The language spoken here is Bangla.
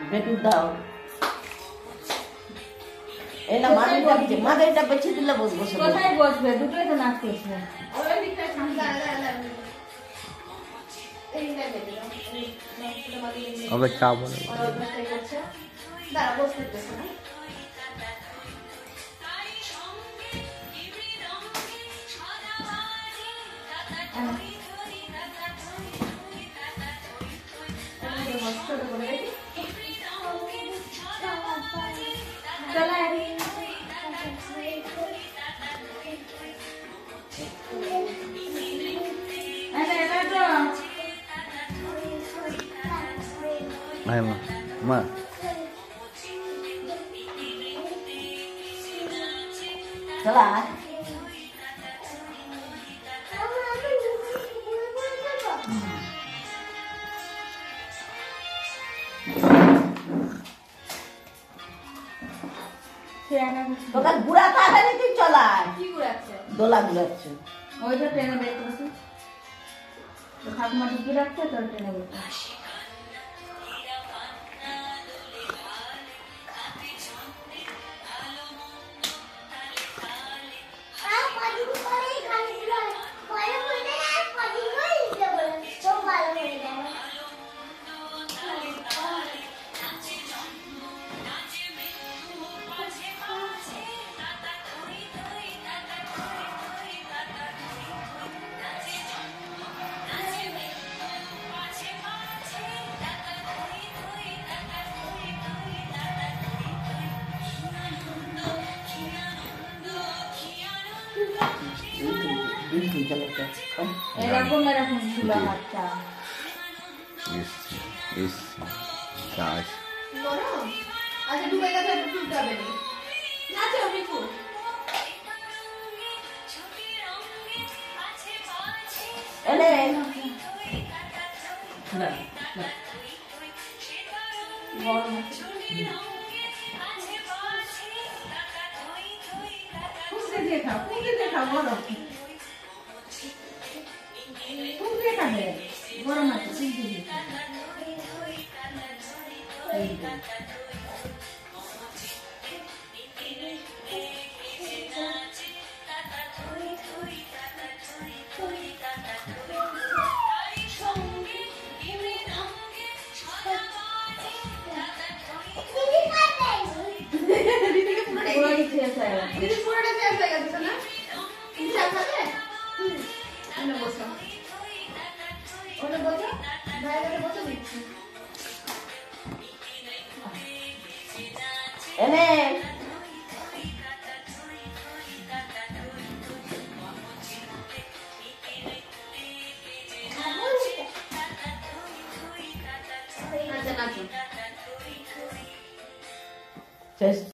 বেটুর দাও এই না মাদারটা বেছে দিলে বসবো কোথায় বসবে দুটোই তো নাচ করছে আবার চা বলে দাঁড়া বসতেছে না Ay, ma. চলা তোকে বুড়া তাড়াতাড়ি তুই চলা কি ঘুরাচ্ছে দোলা ঘুরাচ্ছে ওইটা ট্রেনে বের করছি ঠাকুমা ঢুকিয়ে রাখছে তোর ট্রেনে বের করছি এরকম এরকম ছিল হাতটা Gosh. আচ্ছা ডুবে গেছে তুলতে হবে না নাচো মিঠু এলে না গরম আছে ফুঁকে দিয়ে খাও গরম ফুঁকে খাবে গরম আছে ফুঁকে দিয়ে খাও দিদি পুরোটা শেষ হয়ে গেছে না তুমি শেষ হবে আমি বসো ওটা বসো ভাইয়াকে বসো দিচ্ছি এনে আচ্ছা নাচো শেষ